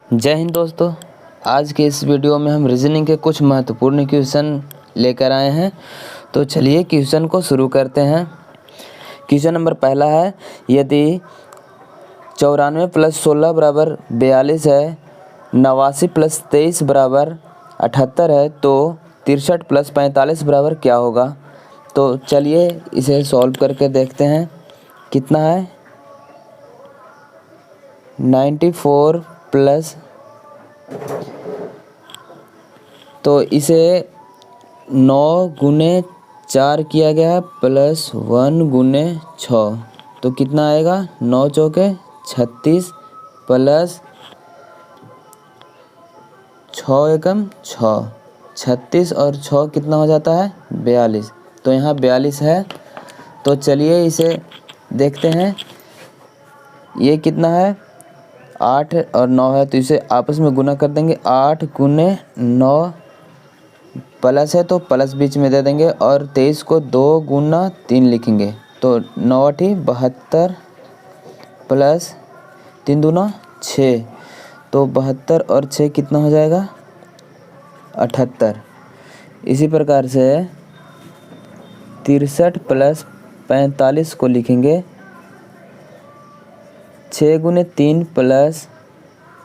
जय हिंद दोस्तों। आज के इस वीडियो में हम रीजनिंग के कुछ महत्वपूर्ण क्वेश्चन लेकर आए हैं। तो चलिए क्वेश्चन को शुरू करते हैं। क्वेश्चन नंबर पहला है, यदि 94 + 16 = 42 है, 89 + 23 = 78 है, तो 63 + 45 बराबर क्या होगा। तो चलिए इसे सॉल्व करके देखते हैं। कितना है 94 प्लस, तो इसे 9 × 4 किया गया है प्लस 1 × 6, तो कितना आएगा 9 चौके 36 प्लस 6 एकम 6, 36 और 6 कितना हो जाता है 42। तो यहाँ 42 है। तो चलिए इसे देखते हैं। ये कितना है 8 और 9 है, तो इसे आपस में गुना कर देंगे। 8 × 9 प्लस है तो प्लस बीच में दे देंगे, और 23 को 2 × 3 लिखेंगे। तो 9 × 8 = 72 प्लस 3 दूना 6, तो 72 और 6 कितना हो जाएगा 78। इसी प्रकार से 63 + 45 को लिखेंगे 6 × 3 प्लस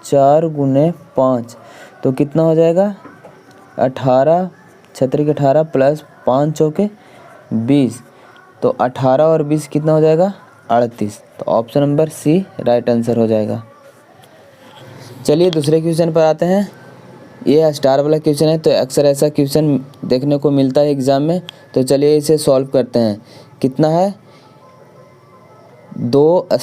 4 × 5, तो कितना हो जाएगा 18, 36 के 18 प्लस 5 चौके 20, तो 18 और 20 कितना हो जाएगा 38। तो option number C right answer हो जाएगा। चलिए दूसरे क्वेश्चन पर आते हैं। ये स्टार वाला क्वेश्चन है, तो अक्सर ऐसा क्वेश्चन देखने को मिलता है एग्ज़ाम में। तो चलिए इसे सॉल्व करते हैं। कितना है 2 *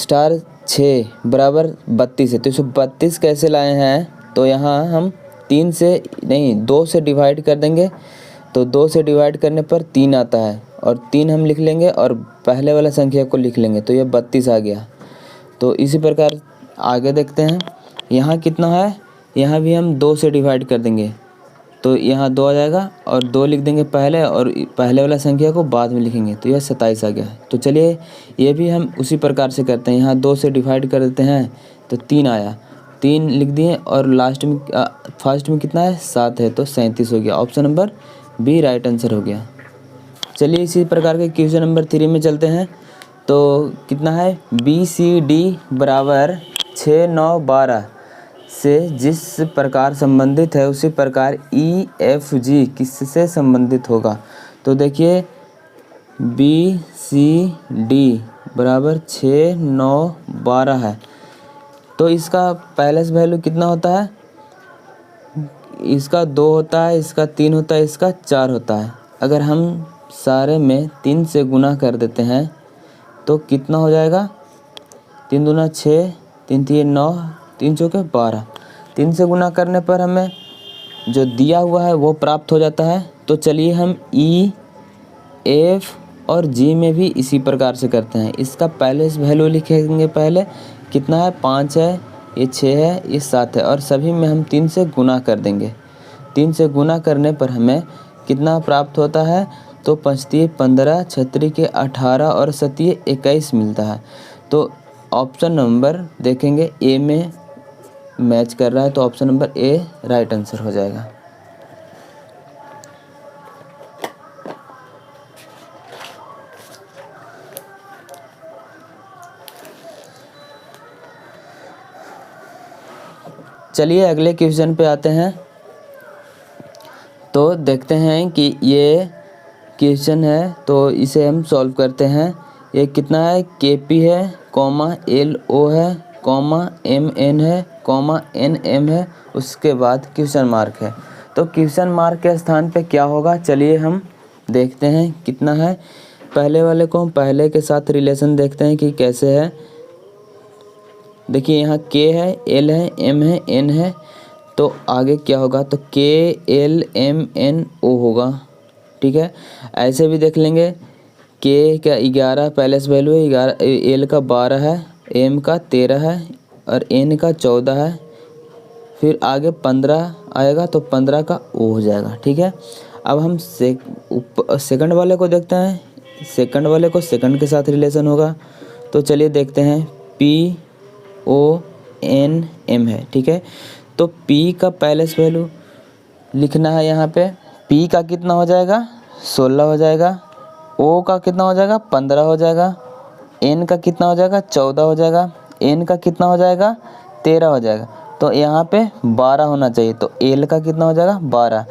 6 = 32 है, तो इसे 32 कैसे लाए हैं। तो यहाँ हम 2 से डिवाइड कर देंगे, तो 2 से डिवाइड करने पर 3 आता है, और 3 हम लिख लेंगे और पहले वाला संख्या को लिख लेंगे, तो ये 32 आ गया। तो इसी प्रकार आगे देखते हैं। यहाँ कितना है, यहाँ भी हम 2 से डिवाइड कर देंगे, तो यहाँ 2 आ जाएगा, और 2 लिख देंगे पहले, और पहले वाला संख्या को बाद में लिखेंगे, तो यह 27 आ गया। तो चलिए ये भी हम उसी प्रकार से करते हैं। यहाँ 2 से डिवाइड कर देते हैं, तो 3 आया, 3 लिख दिए, और लास्ट में फर्स्ट में कितना है 7 है, तो 37 हो गया। Option number B right answer हो गया। चलिए इसी प्रकार के क्वेश्चन नंबर 3 में चलते हैं। तो कितना है BCD = 6, 9, 12 से जिस प्रकार संबंधित है, उसी प्रकार EFG किससे संबंधित होगा। तो देखिए BCD = 6, 9, 12 है, तो इसका पहले वैल्यू कितना होता है, इसका 2 होता है, इसका 3 होता है, इसका 4 होता है। अगर हम सारे में 3 से गुना कर देते हैं, तो कितना हो जाएगा 3 दूना 6, 3 3 9, 3 चौके 12। 3 से गुना करने पर हमें जो दिया हुआ है वो प्राप्त हो जाता है। तो चलिए हम E, F और G में भी इसी प्रकार से करते हैं। इसका पहले वैल्यू लिखेंगे। पहले कितना है 5 है, ये 6 है, ये 7 है, और सभी में हम 3 से गुना कर देंगे। 3 से गुना करने पर हमें कितना प्राप्त होता है, तो 5 × 15, 6 के 18 और 7 21 मिलता है। तो ऑप्शन नंबर देखेंगे ए में मैच कर रहा है, तो option number A right answer हो जाएगा। चलिए अगले क्वेश्चन पे आते हैं। तो देखते हैं कि ये क्वेश्चन है, तो इसे हम सॉल्व करते हैं। ये कितना है KP है, LO है, MN है, NM है, उसके बाद क्वेश्चन मार्क है। तो क्वेश्चन मार्क के स्थान पे क्या होगा, चलिए हम देखते हैं। कितना है पहले वाले को हम पहले के साथ रिलेशन देखते हैं कि कैसे है। देखिए यहाँ K है, L है, M है, N है, तो आगे क्या होगा, तो K L M N O होगा। ठीक है, ऐसे भी देख लेंगे। K का 11 पहले से वैल्यू है, 11, L का 12 है, M का 13 है, और N का 14 है। फिर आगे 15 आएगा, तो 15 का O हो जाएगा। ठीक है, अब हम सेकंड वाले को देखते हैं। सेकंड वाले को सेकंड के साथ रिलेशन होगा, तो चलिए देखते हैं। PONM है। ठीक है, तो P का पैलेस वैल्यू लिखना है यहाँ पे। P का कितना हो जाएगा 16 हो जाएगा, O का कितना हो जाएगा 15 हो जाएगा, N का कितना हो जाएगा 14 हो जाएगा, N का कितना हो जाएगा 13 हो जाएगा। तो यहाँ पे 12 होना चाहिए, तो L का कितना हो जाएगा 12,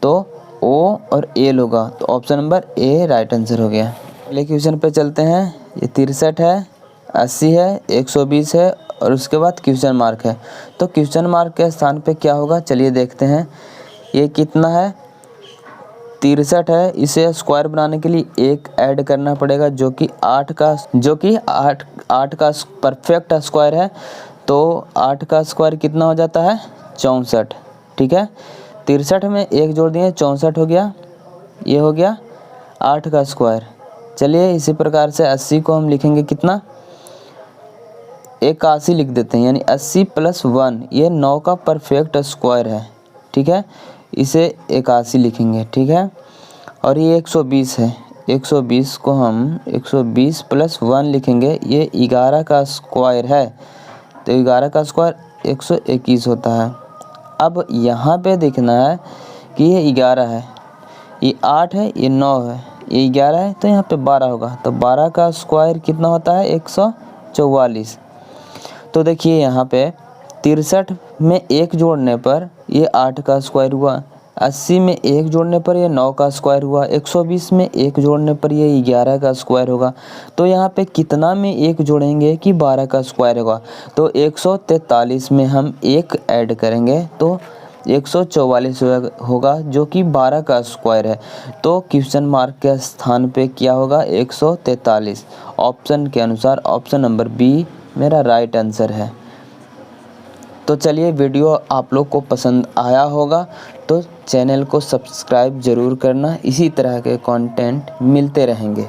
तो O और L होगा। तो option number A right answer हो गया। अगले क्वेश्चन पे चलते हैं। ये 63 है, 80 है, 120 है और उसके बाद क्वेश्चन मार्क है। तो क्वेश्चन मार्क के स्थान पे क्या होगा चलिए देखते हैं। ये कितना है 63 है, इसे स्क्वायर बनाने के लिए 1 ऐड करना पड़ेगा जो कि 8 का परफेक्ट स्क्वायर है। तो 8 का स्क्वायर कितना हो जाता है 64, ठीक है। 63 में 1 जोड़ दिए 64 हो गया, ये हो गया 8 का स्क्वायर। चलिए इसी प्रकार से 80 को हम लिखेंगे कितना 81 लिख देते हैं, यानी 80 + 1 ये 9 का परफेक्ट स्क्वायर है, ठीक है। इसे 81 लिखेंगे, ठीक है। और ये 120 है, 120 को हम 120 + 1 लिखेंगे, ये 11 का स्क्वायर है। तो 11 का स्क्वायर 121 होता है। अब यहाँ पे देखना है कि ये 11 है, ये 8 है, ये 9 है, ये 11 है, तो यहाँ पे 12 होगा। तो 12 का स्क्वायर कितना होता है 144। तो देखिए यहाँ पे 63 में 1 जोड़ने पर ये 8 का स्क्वायर हुआ, 80 में 1 जोड़ने पर ये 9 का स्क्वायर हुआ, 120 में 1 जोड़ने पर ये 11 का स्क्वायर होगा। तो यहाँ पे कितना में 1 जोड़ेंगे कि 12 का स्क्वायर होगा। तो 143 में हम 1 ऐड करेंगे तो 144 होगा जो कि 12 का स्क्वायर है। तो क्वेश्चन मार्क के स्थान पे क्या होगा 143। ऑप्शन के अनुसार ऑप्शन नंबर बी मेरा राइट आंसर है। तो चलिए वीडियो आप लोग को पसंद आया होगा तो चैनल को सब्सक्राइब ज़रूर करना, इसी तरह के कंटेंट मिलते रहेंगे।